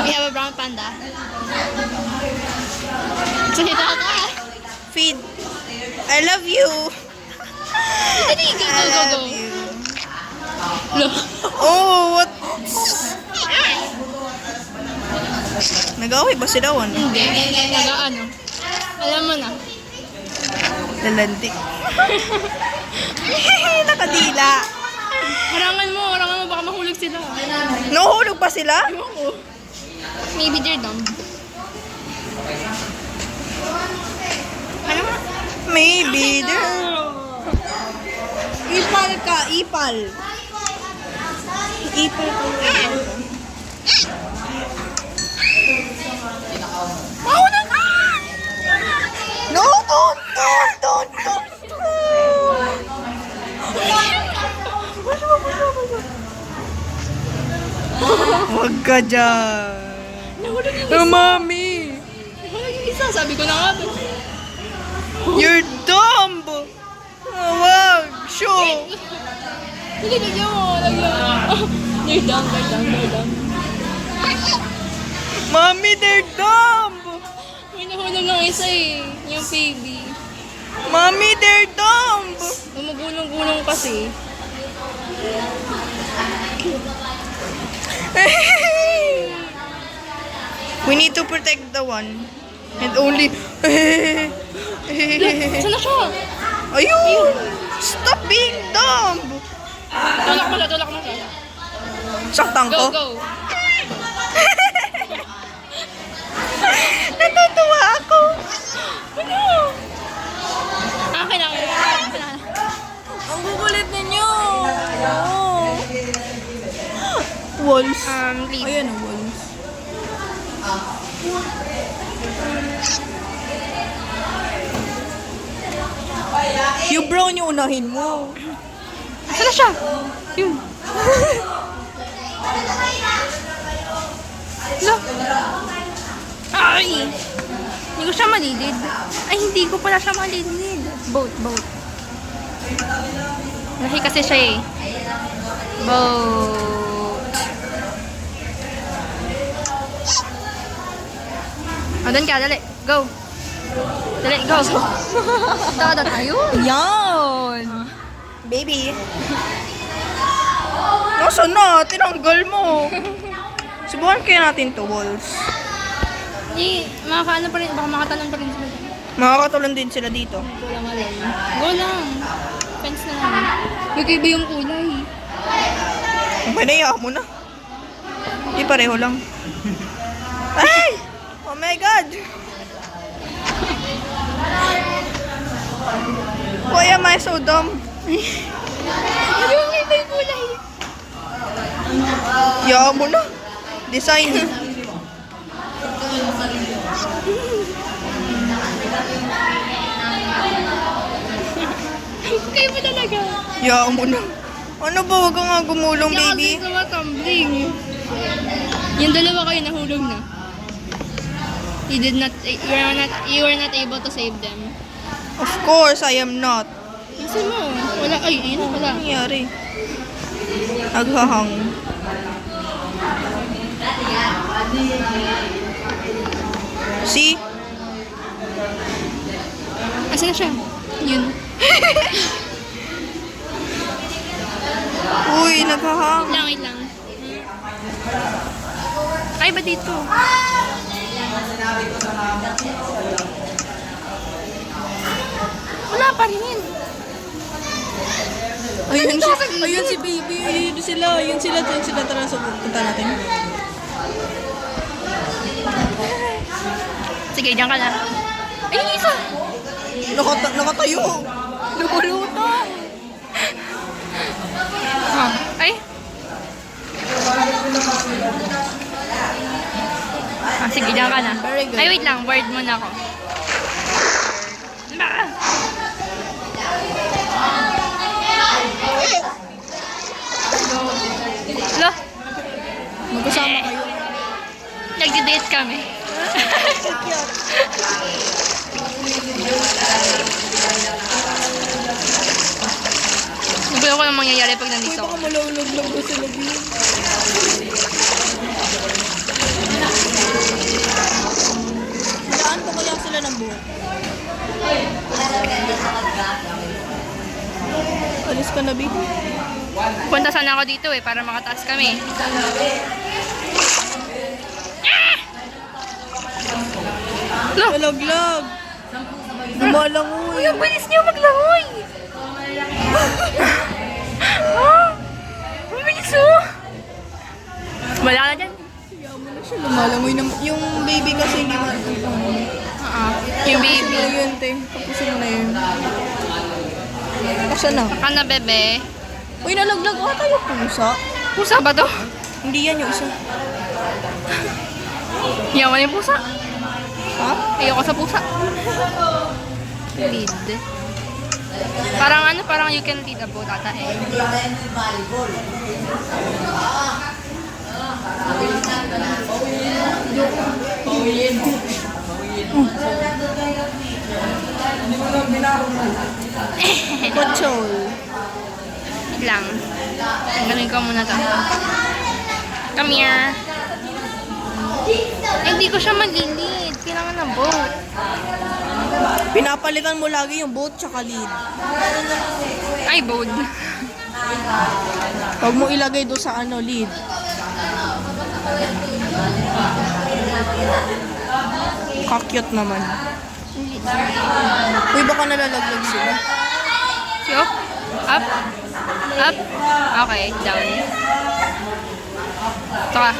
We have a brown panda. So hit that. Feed. I love you. Dali, go, I go, go, love go. you. Look. Oh, what? Nag-away ba sila? Ano? Hindi. Ano? Alam mo na. Lalandi. Nakadila. Harangan mo, baka mahulog sila. Nahuhulog pa sila? Ewan ko. Maybe they're dumb. Ano nga? Maybe. Ipal ka, ipal. Ipal ka. Mahulog ka! No, don't. Huwag ka dyan. Nahulog yung isa. Mami. Nahulog yung isa. Sabi ko na nga. You're dumb. Wag. Show. Hindi, lagyan mo. They're dumb. Mami, they're dumb. May nahulog ng isa eh. Yung baby. Mami, they're dumb. Gumugulong-gulong kasi. We need to protect the one. And only... Saan na siya? Ayun! Stop being dumb! Tulak mo siya. Saktan Go, ko. go. Natutuwa ako. Ano? Akin na. Ang gugulit ninyo. Walls. Leave. Ayan ang walls. Yung brown yung unahin mo. Saan na siya? Yun. Look. Ay! Hindi ko siya malilid. Ay, hindi ko pala siya malilid. Boat. Laki kasi siya eh. Boat. Doon ka, dali. Go. Dali, go. Dada tayo. Yan! Baby. Nasaan na? Tinanggal mo. Subukan kaya natin to, walls. Makakaano pa rin, baka makatanong pa rin sila. Makakatulong din sila dito. Go lang. Go lang. Fence na lang. Magkaiba yung kulay. Manaya mo na. Di pareho lang. Ay! Oh my God! Why am I so dumb? Magkaiba yung kulay. Yaw mo na. Design. Magkaiba talaga. Yaw mo na. Ano ba? Huwag ka nga gumulong, baby. Kasi tumbling. Yung dalawa kayo nahulog na. You were not able to save them. Of course, I am not. Kasi mo, wala, ayun na wala. Ano nangyari? Naghahang. See? Asan na siya? Yun. Uy, naghahang. Wait lang. Ay, ba dito? Wala pa rin. Ayun si baby. Ayun sila. Tara, so punta natin. Sige, diyan ka na. Ayun, isa. Nakatayo. Lumulutang. Ay. Sige, diyan ka na. Very good. Ay, wait lang. Word muna ako. Lo. Magkasama kayo. Nag-date kami. Gulo ko lang mangyayari pag Uy, nandito baka ako. malulog lang ko sila. na, babe. Punta sana ako dito eh, para makataas kami. Lo! Malaglag. Lumalangoy. Uy, ang bilis niyo maglangoy! Ah! Ang bilis oh! Wala na dyan. Lumalangoy na. Yung baby kasi hindi mo. Yung Tapusin baby. mo na yun, te. Tapusin mo na yun. Asa na? Saka na bebe. Uy, nalaglag ata yung pusa. Pusa ba to? Hindi yan yung isa. Yaman yung pusa. Ha? Ayoko sa pusa. Lead. Parang ano, parang you can lead a boat ata eh. Patsol. Wait lang. Ganun ko muna to. Come here. Eh, hindi ko siya malilid. Kailangan ng boat. Pinapalitan mo lagi yung boat tsaka lead. Ay, boat. Huwag mo ilagay doon sa ano, lead. Kakyot naman. Uy, baka nalalaglag sila. So, up. Up. Okay, down. Ito ka.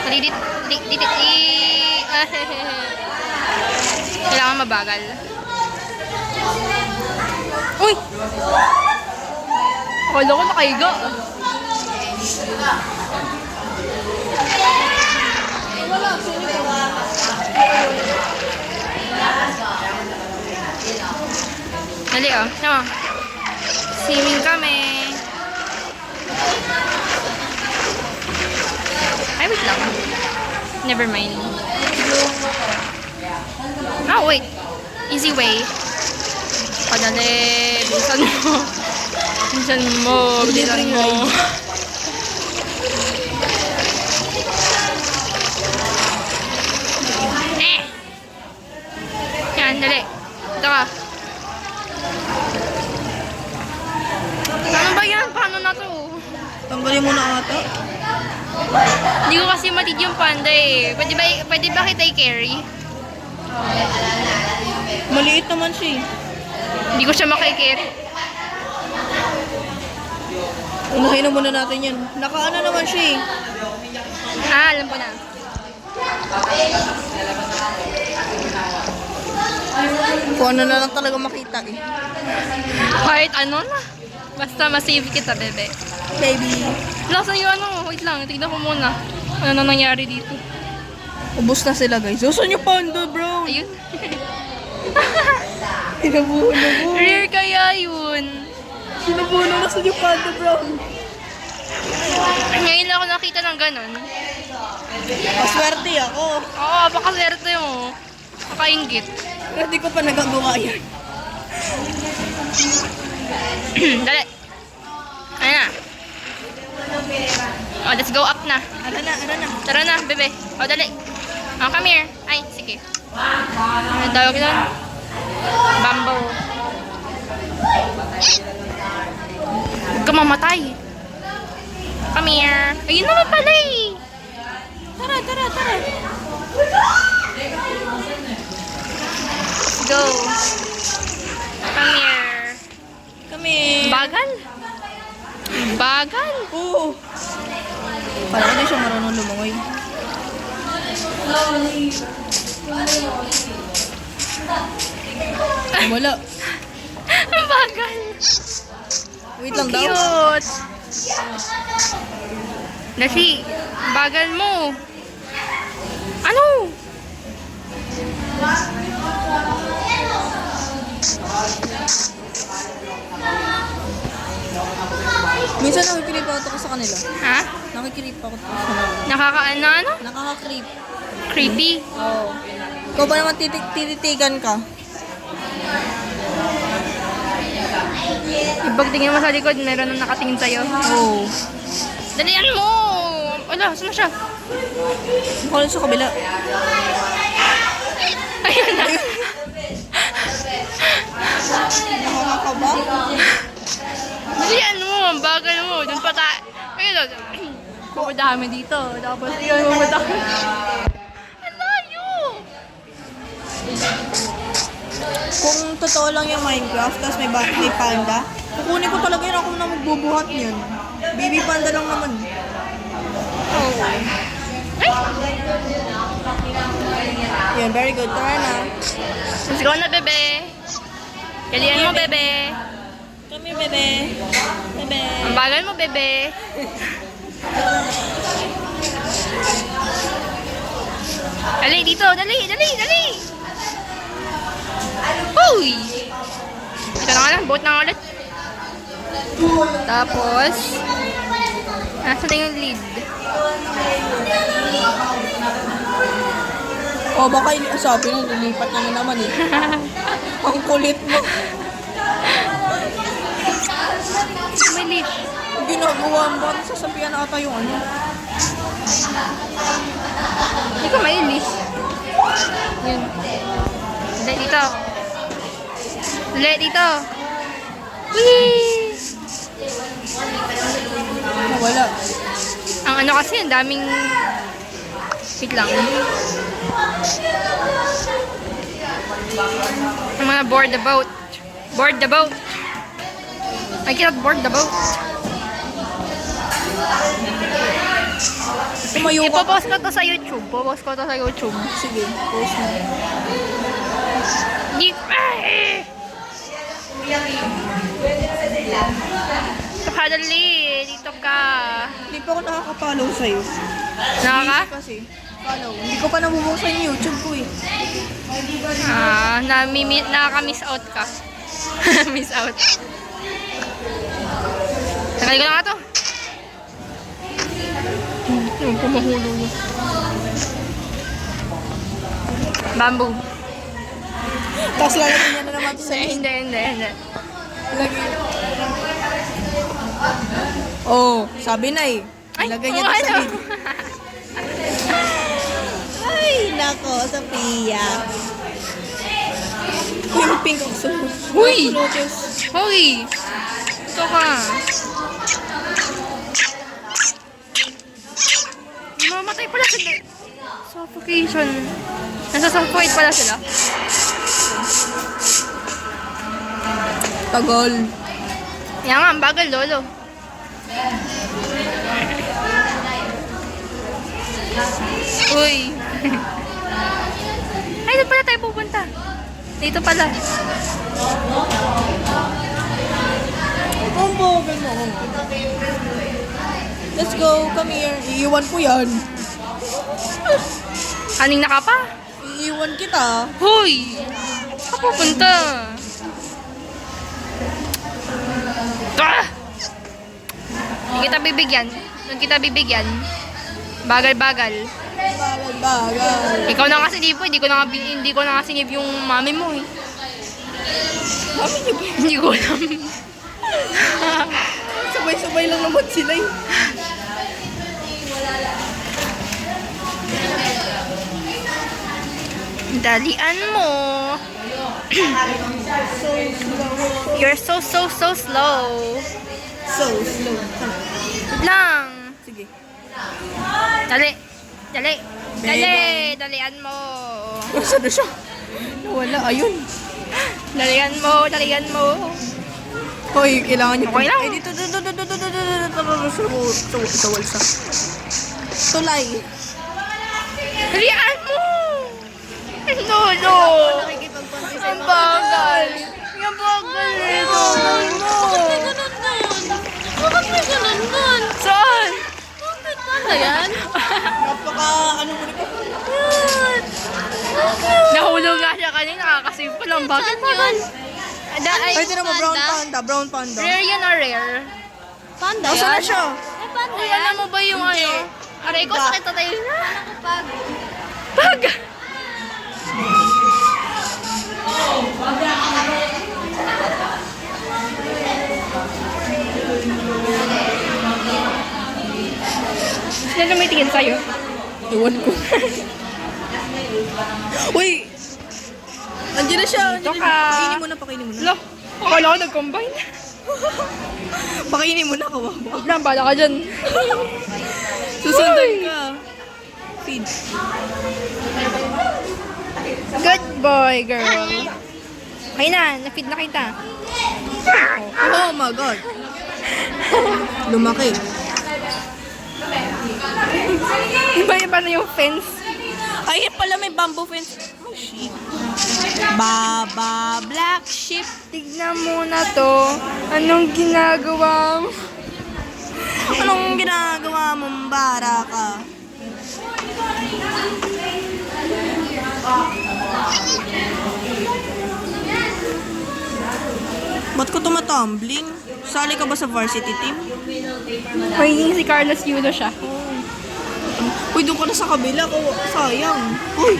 Didit. Kailangan mabagal. Uy! Akala ko nakahiga. Dali oh. Sama. Swimming kami. Ay, wait lang. Never mind. Oh, wait. Easy way. Padali. Bilisan mo. Bilisan mo. Bilisan mo. Eh! Yan, dali. Ito ka. Ano ba yan? Paano na to? Tanggalin mo na ata. Hindi ko kasi matid yung panda eh. Pwede ba kita i-carry? Maliit naman siya eh. Hindi ko siya maki-carry. Unahin na muna natin yan. Nakaano naman siya eh. Ah, alam ko na. Kung ano na lang talaga makita eh. Kahit ano na. Basta masave kita, bebe. Baby. Lasan yung ano. Wait lang, tignan ko muna. Ano na nangyari dito. Ubus na sila guys. Saan yung panda bro? Ayun. Sinabuno mo. Rare kaya yun. Sinabuno na sa yung panda bro. Ngayon lang ako nakita ng ganun. Maswerte ako. Oo, baka swerte mo. Makaingit. Pero di ko pa nagagawa yan. Dali. Ano na? Oh, let's go up na. Ano na, ano na. Tara na, bebe. Oh, dali. Oh, come here. Ay, sige. Ano tawag doon? Bamboo. Huwag ka mamatay. Come here. Ayun naman pala eh. Tara, tara, tara. Go. Come here. Kami. Bagal. Bagal. Oo. Parang hindi siya marunong lumangoy. Wala. Ang bagal. Wait lang daw. Cute. Nasi, bagal mo. Ano? Minsan nakikirip ako sa kanila. Ha? Nakikirip ako sa kanila. Nakakaano ano? Nakaka-creep. Creepy. Oo. Ikaw ba naman tititigan ka? Ibag tingin mo sa likod, meron nang nakatingin sa'yo. Oo. Dalian mo! Wala, saan na siya? Mukha sa kabila. Ayun na. Nakakaba? Dalian ang bagal mo. Doon pa tayo. Ayun, pupunta kami dito. Tapos yun, pupunta kami. Ang layo! Kung totoo lang yung Minecraft, tapos may panda, kukunin ko talaga yun, ako na magbubuhat niyan. Baby panda lang naman. Oh. Ay! Yan, very good. Tara na. Let's go na, bebe. Kalian mo, bebe. Come here, bebe. Bebe. Ang bagal mo, bebe. Dali, dito. Dali, dali, dali. Uy! Ito na nga lang. Boat na nga ulit. Tapos, nasa na yung lead? Oh, baka sabi na, lilipat na naman eh. Ang kulit mo. May lead. Ginagawa mo, sasabihan ata yung ano. Hindi ko may lead. Yun. Dali, dito. Dali, dito. Whee! Wala. Ang ano kasi, ang daming... Wait lang. I'm gonna board the boat. Board the boat. I cannot board the boat. Tumayo ka. Ipopost ko to sa YouTube. Popost ko to sa YouTube. Sige, post mo. Di... Ay! Kadali, dito ka. Hindi pa ako nakaka-follow sa'yo. Nakaka? Busy kasi. Follow. Hindi ko pa nabubuksan yung YouTube ko eh. Nakaka-miss out ka. Miss out. Sakali ko na nga to. Pumahulo yun. Bamboo. Tapos lalagyan niya na naman sa Hindi. Lagi. Oh, sabi na eh. Ilagay niya to sa ano? video. Ay, nako, Sophia. Yung pink ang sunod. Uy! Lotus. Hoy! Ito ka. Mamatay pala sila. Suffocation. Nasa-suffocate pala sila. Tagal. Yan nga, ang bagal, lolo. Uy. Ay, doon pala tayo pupunta. Dito pala. Ang bagal mo. Let's go. Come here. Iiwan ko yan. Kanina ka pa? Iiwan kita. Hoy! Saan ka pupunta? Ah! Hindi kita bibigyan. Doon kita bibigyan. Bagal-bagal. Bagal. Ikaw na kasi hindi ko na nga sinip yung mami mo eh. Mami niyo ba? Hindi ko alam. Sabay-sabay lang naman sila eh. Dalian mo. You're so slow. So slow. Wait lang. Sige. Dali. Dalian mo. Nasaan na siya? Nawala. Ayun. Dalian mo. Hoy, kailangan niyo. Okay lang. Eh, dito. Sa walsa. Tulay. Dalian mo. Lolo. Ang bagal. Ang bagal nito. Bakit may ganun nun? Saan? Bakit pala yan? Napaka, ano mo nito? Nahulog nga siya kanina. Nakakasave ko lang. Bakit Saan yun? Ay, tira mo, brown panda. Rare yan or rare? Panda Nasaan na yan? siya? Ay, panda Uy, yan? alam mo ba yung ano? Aray ko, sakit na tayo na. Pag... Pag! Sino na may tingin sa'yo? Iwan ko. Uy! Andiyan na siya. Ito ka. Pakainin mo na. Lo, akala ko nag-combine. Pakainin mo na, kawawa. Huwag lang, bala ka dyan. Susundan ka. Feed. Good boy, girl. Okay na, na-feed na kita. Oh my God. Lumaki. Iba-iba na yung fence. Ay, pala may bamboo fence. Oh, shit. Baba black sheep. Tignan mo na to. Anong ginagawa mo? Anong ginagawa mong baraka? Ba't ko tumatumbling? Sali ka ba sa varsity team? Magiging si Carlos Yulo siya. Uy, doon ka na sa kabila. Sayang. Uy!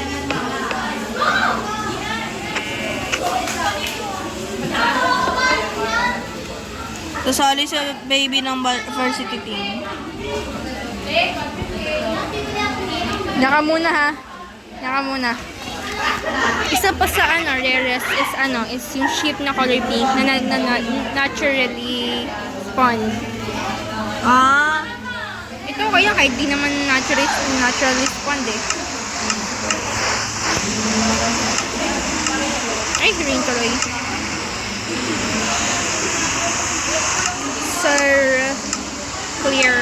Sasali sa baby ng varsity team. Naka muna ha. Naka muna. Isa pa sa rarest is yung sheep na color pink na naturally spawned. Ah! Ito kaya kahit di naman naturally spawned eh. Ay, green tuloy. Sir Clear.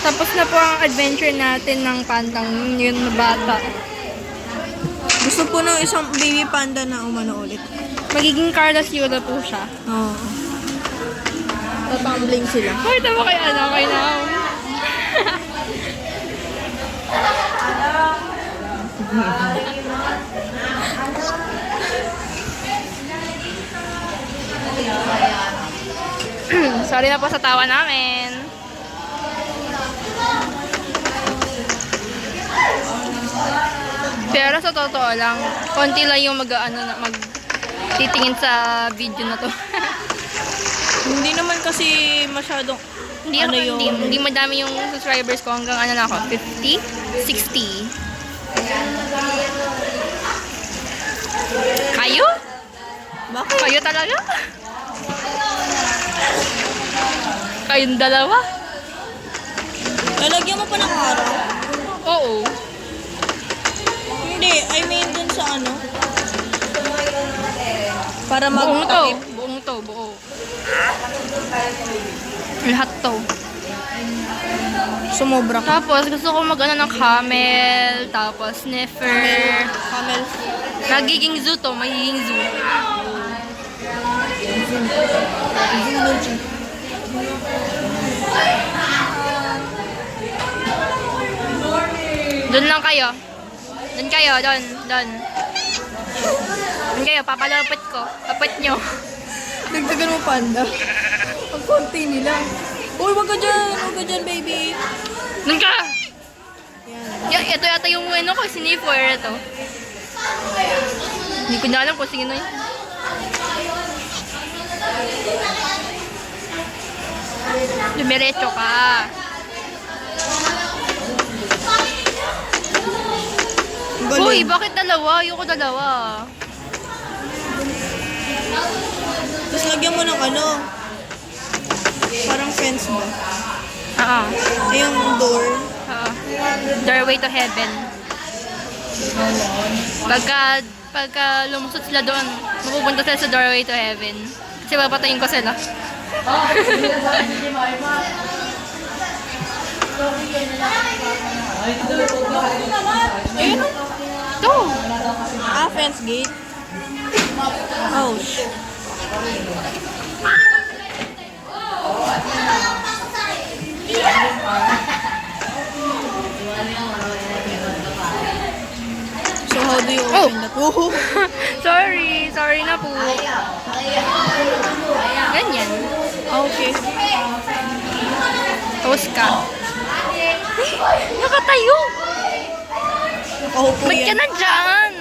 Tapos na po ang adventure natin ng pandang yun na bata. Gusto po ng isang baby panda na umano ulit. Magiging Carlos Yulo po siya. Oo. Tatumbling sila. Pakita mo kay kay Naum. Sorry na po sa tawa namin. Pero sa totoo lang, konti lang yung titingin sa video na to. Hindi naman kasi masyadong Hindi madami yung subscribers ko hanggang ano na ako, 50, 60. Kayo? Bakit? Kayo talaga? Kayong dalawa? Lalagyan mo pa ng araw? Oo. Hindi, I mean dun sa ano. Para Buong to. mag-takip. Buo. Lahat to. Sumobra ka. Tapos gusto ko ng camel, tapos sniffer. Camel. Nagiging zoo to, magiging zoo. Doon lang kayo. Doon kayo, doon. Doon kayo, papalapit ko. Lapit nyo. Dagdagan mo panda. Ang konti nila. Uy, wag ka dyan, baby. Doon ka! Yan. Ito yata yung ko, sniffer ito. Hindi ko na alam kung sino yun. Dumiretso ka. Ang galing. Uy, bakit dalawa? Ayoko dalawa. Tapos lagyan mo ng ano. Parang fence ba? Oo. Ay, yung door. Oo. Doorway to heaven. Pagka lumusot sila doon, mapupunta sila sa doorway to heaven. Kasi papatayin ko sila. Ayun. Ito. Fence gate. Oh, shit. So how do you open that? Oh. Sorry na po. Ganyan. Okay. Toast ka. Nakatayo! Nakaupo Ba't ka yan. na dyan?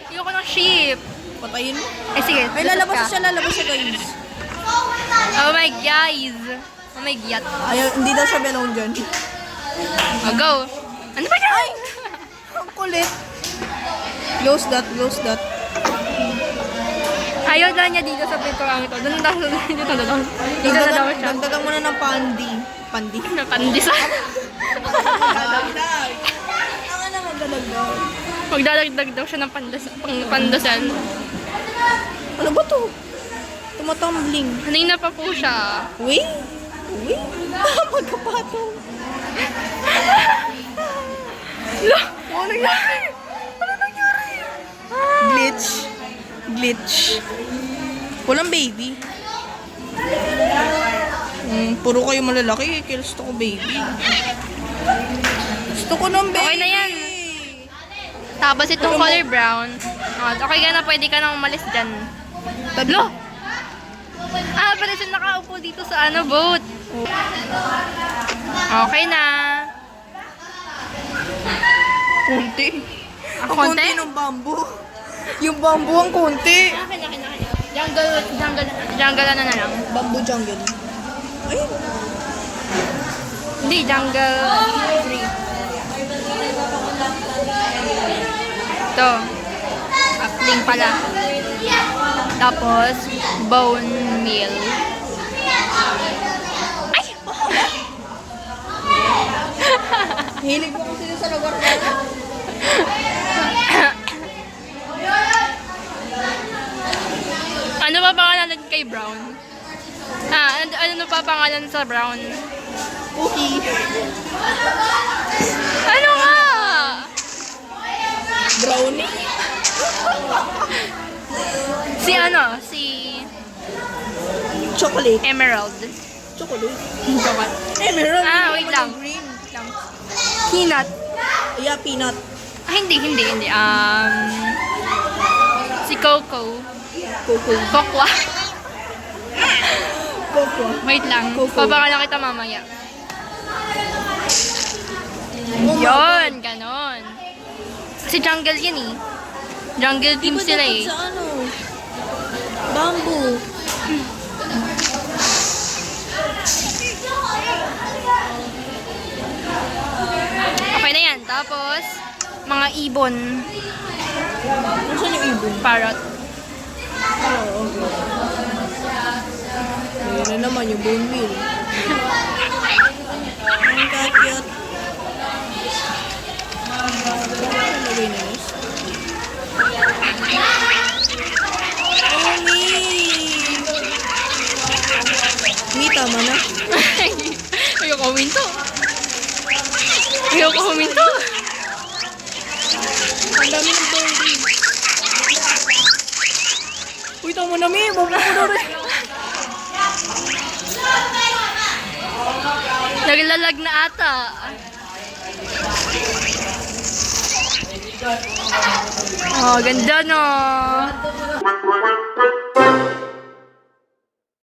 Ayoko ng sheep. Patayin mo. Eh sige, Ay, lalabas siya, guys. Oh my guys. Oh my god. Ayaw, hindi daw siya belong dyan. Oh, go. Ano ba yan? Ang kulit. Close that. Ayaw lang niya dito sa pinturang ito. Doon daw, dito na daw. Dito na daw siya. Dagdagan mo na ng pandi. Pandi? Napandisa. Dadagdag. Ang ano magdadagdag? Magdadagdag daw siya ng pandasal. Ano ba to? Tumatumbling. Kanina pa po siya. Uy? Uy? Magkapatong. Lo! Ano nangyari? Ano nangyari? Glitch. Glitch. Walang baby. Puro kayo malalaki. Kaya gusto ko baby. Gusto ko ng baby. Okay na yan. Tapos itong color brown. Oh, okay ka na, pwede ka nang umalis dyan. Tablo! Ah, pala siya nakaupo dito sa boat. Okay na. Kunti. Ang Ang konti? konti ng bamboo. Yung bamboo ang konti. Akin. Jungle na lang. Bamboo jungle. Ayun. Hindi, jungle 3. Ito. Upling pala. Tapos, bone meal. Ay! Hilig mo kasi sa lugar na. Ano ba pangalan kay Brown? Ano pa pangalan sa Brown? Cookie. Ano nga? Brownie. Si Chocolate. Emerald. Chocolate. Chocolate. Emerald. Wait lang. Green. Peanut. Yeah, peanut. Hindi. Si Coco. Coco. Kokwa. Coco. Wait lang. Coco. Papangalan kita mamaya. Oh my Yun, ganon. Si Jungle yan eh. Jungle team Di ba sila dapat eh. sa ano? Bamboo. Okay na yan. Tapos, mga ibon. Nasaan yung ibon? Parrot. Oo. Ayun na naman yung bone meal. Ang kakiyot. Nalagay na yun. Oh, Mi, tama na. Ayoko huminto. Ayoko huminto. Ang dami ng birdie. Uy, tama na, Mi. Bumulong na rin. Naglalag na ata. Oh, ganda no.